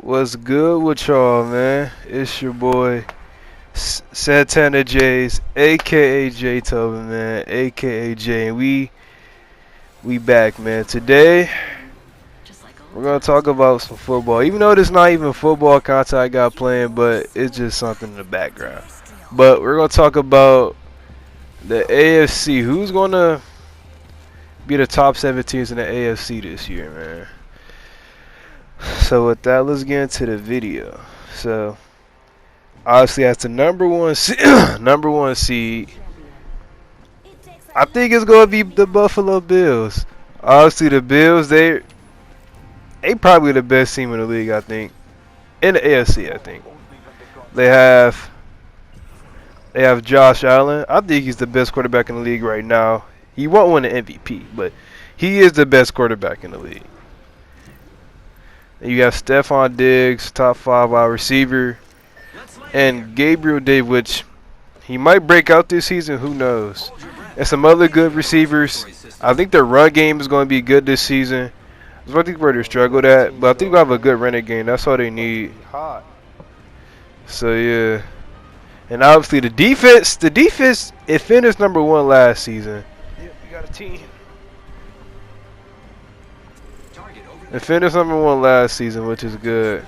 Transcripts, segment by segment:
What's good with y'all, man? It's your boy Santana Jays, aka J Tobin, man, aka J, and we back, man. Today we're gonna talk about some football. Even though there's not even football content I got playing, but it's just something in the background. But we're gonna talk about the AFC. Who's gonna be the top 7 teams in the AFC this year, man? So with that, let's get into the video. So obviously, as the number one seed, I think it's gonna be the Buffalo Bills. Obviously, the Bills they probably the best team in the league. I think in the AFC. I think they have Josh Allen. I think he's the best quarterback in the league right now. He won't win the MVP, but he is the best quarterback in the league. And you have Stephon Diggs, top 5 wide receiver, and Gabriel Davis, which he might break out this season. Who knows? And some other good receivers. I think their run game is going to be good this season. I think where they struggled at, but I think we have a good running game. That's all they need. So yeah, and obviously the defense, it finished number 1 last season. Yep, we got a team. It finished number 1 last season, which is good.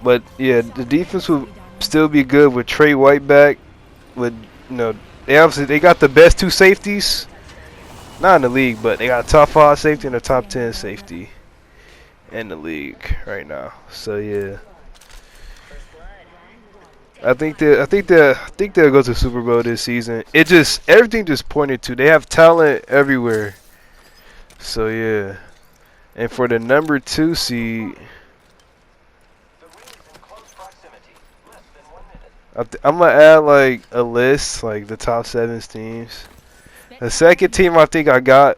But yeah, the defense will still be good with Trey White back. With they got the best 2 safeties, not in the league, but they got a top 5 safety and a top 10 safety in the league right now. So yeah, I think they'll go to the Super Bowl this season. Everything just pointed to they have talent everywhere. So yeah, and for the number 2 seed, I'm gonna add like a list, like the top 7 teams. The second team I think I got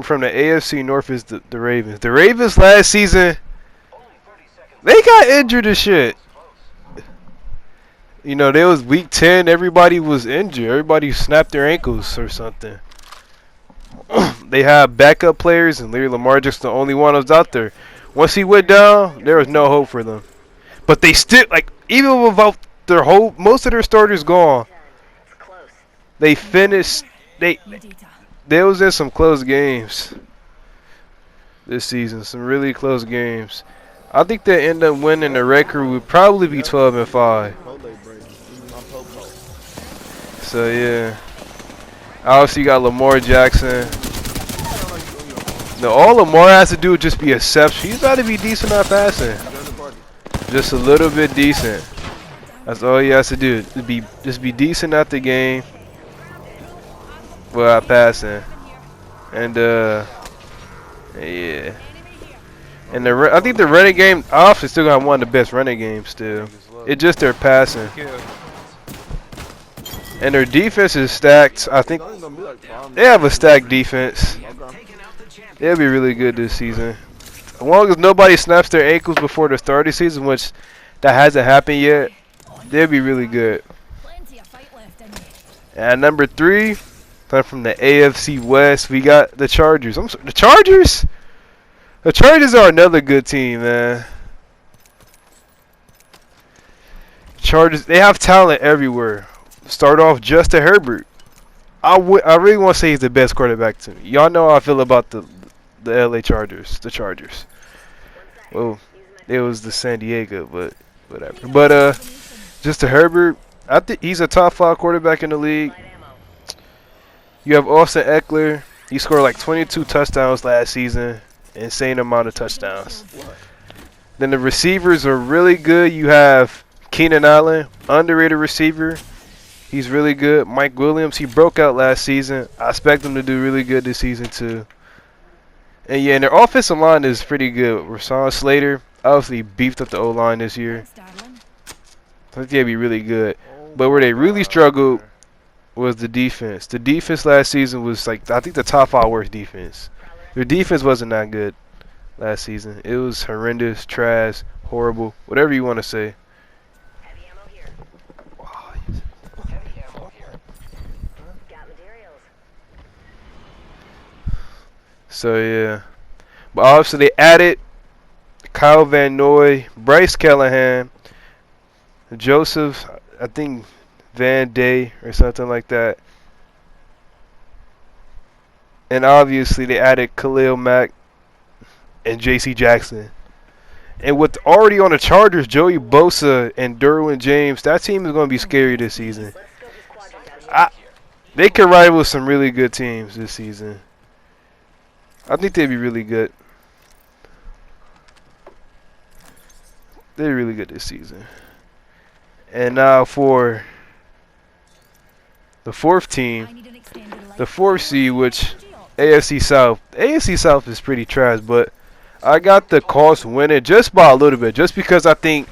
from the AFC North is the Ravens. The Ravens last season, they got injured as shit. They was week 10. Everybody was injured. Everybody snapped their ankles or something. They had backup players, and Larry Lamar just the only one that was out there. Once he went down, there was no hope for them. But they still, even without most of their starters gone, they finished. They was in some close games this season. Some really close games. I think they end up winning. The record would probably be 12-5. So yeah, obviously you got Lamar Jackson. All Lamar has to do is just be exceptional. He's got to be decent at passing. Just a little bit decent. That's all he has to do. Just be decent at the game. Well, at passing. And yeah. And I think the running game, obviously still got one of the best running games still. It's just their passing. And their defense is stacked. I think they have a stacked defense. They'll be really good this season. As long as nobody snaps their ankles before the start of the season, which that hasn't happened yet, they'll be really good. And number 3, from the AFC West, we got the Chargers. The Chargers? The Chargers are another good team, man. Chargers, they have talent everywhere. Start off Justin Herbert. I really want to say he's the best quarterback to me. Y'all know how I feel about the LA Chargers. The Chargers. Well, it was the San Diego, but whatever. But Justin Herbert, I think he's a top 5 quarterback in the league. You have Austin Eckler. He scored like 22 touchdowns last season. Insane amount of touchdowns. Then the receivers are really good. You have Keenan Allen, underrated receiver. He's really good. Mike Williams, he broke out last season. I expect him to do really good this season too. And yeah, and their offensive line is pretty good. Rashawn Slater obviously beefed up the O-line this year. I think they'll be really good. But where they really struggled was the defense. The defense last season was I think the top 5 worst defense. Their defense wasn't that good last season. It was horrendous, trash, horrible, whatever you want to say. So yeah, But obviously they added Kyle Van Noy, Bryce Callahan, Joseph, I think Van Day or something like that. And obviously they added Khalil Mack and J.C. Jackson. And with already on the Chargers, Joey Bosa and Derwin James, that team is going to be scary this season. They could rival some really good teams this season. I think they'd be really good. They're really good this season. And now for the fourth team, the fourth seed, which AFC South. AFC South is pretty trash, but I got the Colts winning just by a little bit, just because I think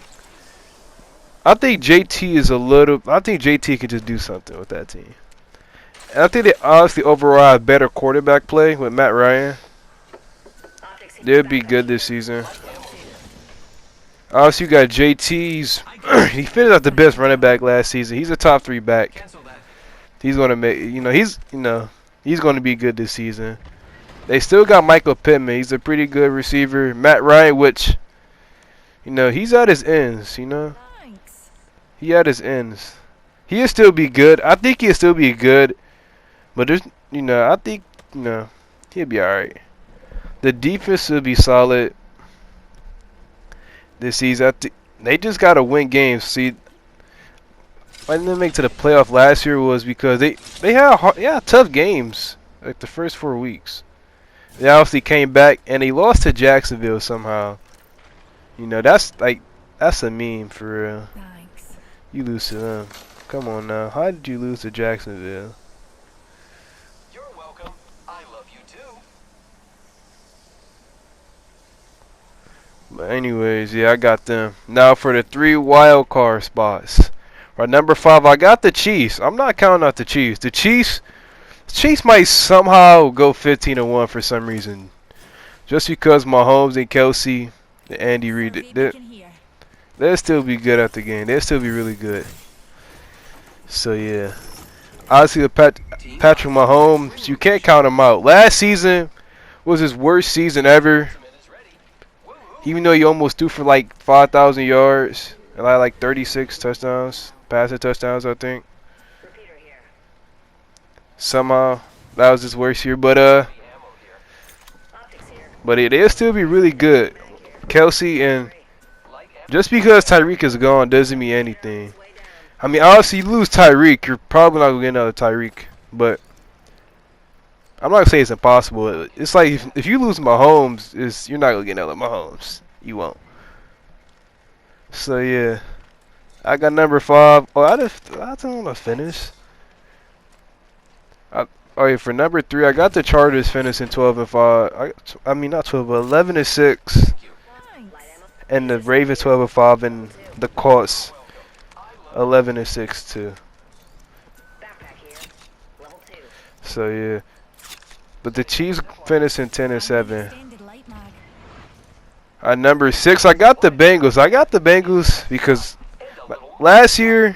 JT is a little. I think JT could just do something with that team. And I think they honestly overall have better quarterback play with Matt Ryan. They'll be good this season. Also, you got JT's. He finished out the best running back last season. He's a top 3 back. He's gonna make. He's gonna be good this season. They still got Michael Pittman. He's a pretty good receiver. Matt Ryan, which, he's at his ends. He at his ends. He'll still be good. I think he'll still be good. But there's, I think, he'll be alright. The defense will be solid this season. They just gotta win games. See, why didn't they make to the playoff last year was because they had tough games like the first 4 weeks. They obviously came back and they lost to Jacksonville somehow. That's a meme for real. Thanks. You lose to them. Come on now. How did you lose to Jacksonville? You're welcome. I love you too. But anyways, yeah, I got them. Now for the 3 wild card spots. For number 5, I got the Chiefs. I'm not counting out the Chiefs. The Chiefs might somehow go 15-1 for some reason. Just because Mahomes and Kelsey and Andy Reid, they'll still be good at the game. They'll still be really good. So, yeah. Obviously, Patrick Mahomes, you can't count him out. Last season was his worst season ever. Even though he almost threw for like 5,000 yards and like 36 touchdowns, passing touchdowns, I think. Somehow that was his worst year, but it'll still be really good. Kelsey, and just because Tyreek is gone doesn't mean anything. I mean, obviously you lose Tyreek, you're probably not gonna get another Tyreek, but I'm not gonna say it's impossible. It's like if you lose Mahomes, you're not gonna get another Mahomes. You won't. So yeah, I got number 5. Oh, I don't want to finish. For number 3, I got the Chargers finishing 12-5. I mean not 12, but 11-6, and the Ravens 12-5, and the Colts 11-6 too. So yeah, but the Chiefs finishing 10-7. At number 6, I got the Bengals. I got the Bengals because last year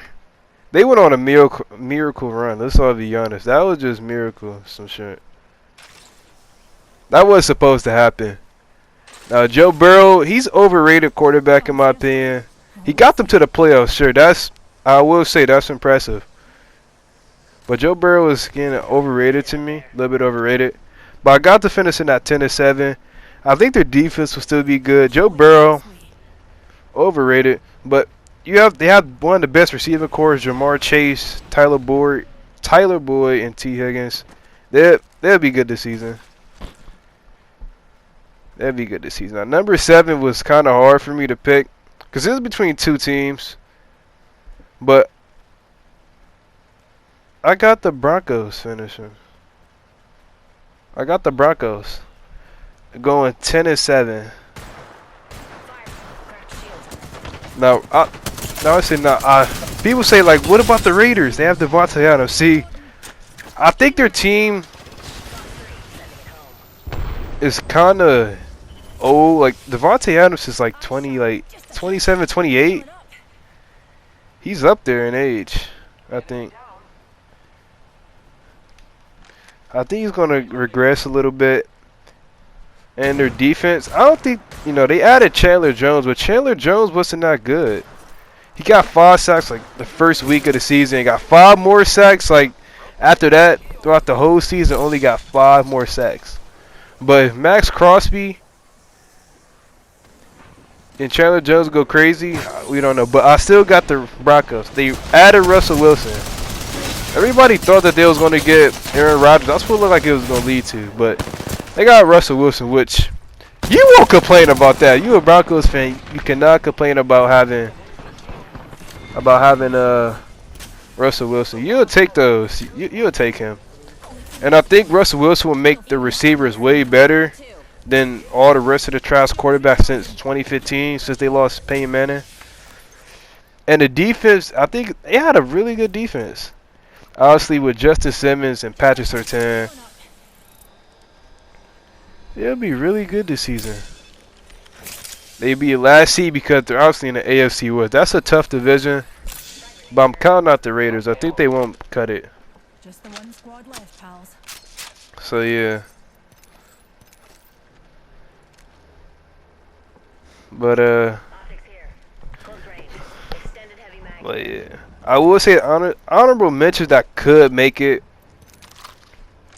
they went on a miracle run. Let's all be honest. That was just miracle, some shit. That was supposed to happen. Now Joe Burrow, he's overrated quarterback in my opinion. He got them to the playoffs, sure. I will say that's impressive. But Joe Burrow is getting overrated to me, a little bit overrated. But I got to finish in that 10-7. I think their defense will still be good. Joe Burrow, overrated, but they have one of the best receiving corps: Jamar Chase, Tyler Boyd, and T. Higgins. They'll be good this season. They'll be good this season. Now, number 7 was kind of hard for me to pick because it was between 2 teams, but I got the Broncos finishing. I got the Broncos going 10-7. Now I say now. People say like, what about the Raiders? They have Devontae Adams. See, I think their team is kind of old. Like Devontae Adams is like 27, 28. He's up there in age, I think. I think he's gonna regress a little bit. And their defense, I don't think, they added Chandler Jones, but Chandler Jones wasn't that good. He got 5 sacks like the first week of the season. He got 5 more sacks like after that throughout the whole season. Only got 5 more sacks. But if Max Crosby and Chandler Jones go crazy, we don't know. But I still got the Broncos. They added Russell Wilson. Everybody thought that they was going to get Aaron Rodgers. That's what it looked like it was going to lead to. But they got Russell Wilson, which you won't complain about that. You a Broncos fan, you cannot complain about having Russell Wilson. You'll take those. You'll take him. And I think Russell Wilson will make the receivers way better than all the rest of the trash quarterbacks since 2015, since they lost Peyton Manning. And the defense, I think they had a really good defense. Obviously with Justin Simmons and Patrick Surtain, they'll be really good this season. They'll be last seed because they're obviously in the AFC West. That's a tough division, but I'm counting out the Raiders. I think they won't cut it. Just the one squad left, pals. So yeah. But yeah, I will say honorable mentions that could make it.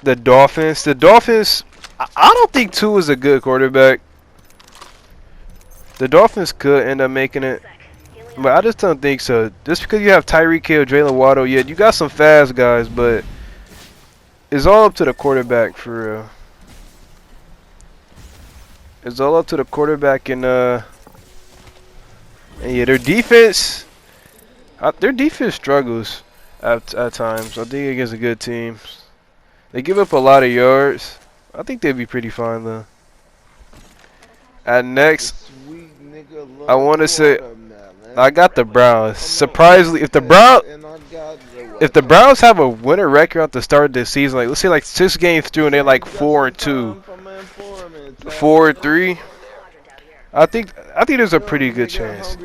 The Dolphins. The Dolphins. I don't think Tua is a good quarterback. The Dolphins could end up making it, but I just don't think so. Just because you have Tyreek Hill, Jalen Waddle, yeah, you got some fast guys, but it's all up to the quarterback for real. It's all up to the quarterback and yeah, their defense struggles at times. I think against a good team, they give up a lot of yards. I think they'd be pretty fine though. At next, I want to say I got the Browns. Surprisingly, if the Browns have a winning record at the start of this season, like let's say like 6 games through and they're like 4-2, 4-3, I think there's a pretty good chance. I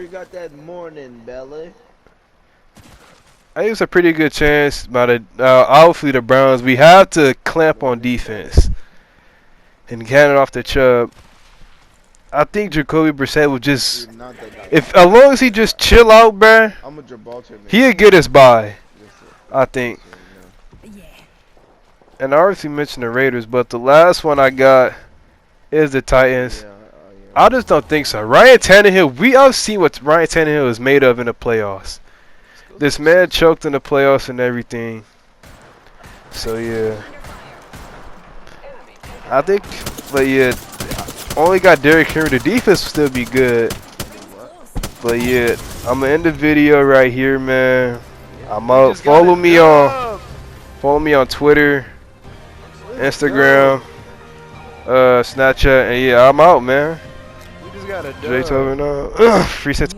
think it's a pretty good chance. But hopefully the Browns, we have to clamp on defense and get it off the Chubb. I think Jacoby Brissett will just, as long as he just chill out, bruh, he'll get us by, I think. And I already mentioned the Raiders, but the last one I got is the Titans. I just don't think so. Ryan Tannehill, I've seen what Ryan Tannehill is made of in the playoffs. This man choked in the playoffs and everything. So yeah, I think, but yeah. Only got Derrick Henry. The defense will still be good. But yeah, I'm gonna end the video right here, man. I'm out. Follow me on Twitter, Instagram, Snapchat, and yeah, I'm out, man. We just got a Jay Tobin, free set.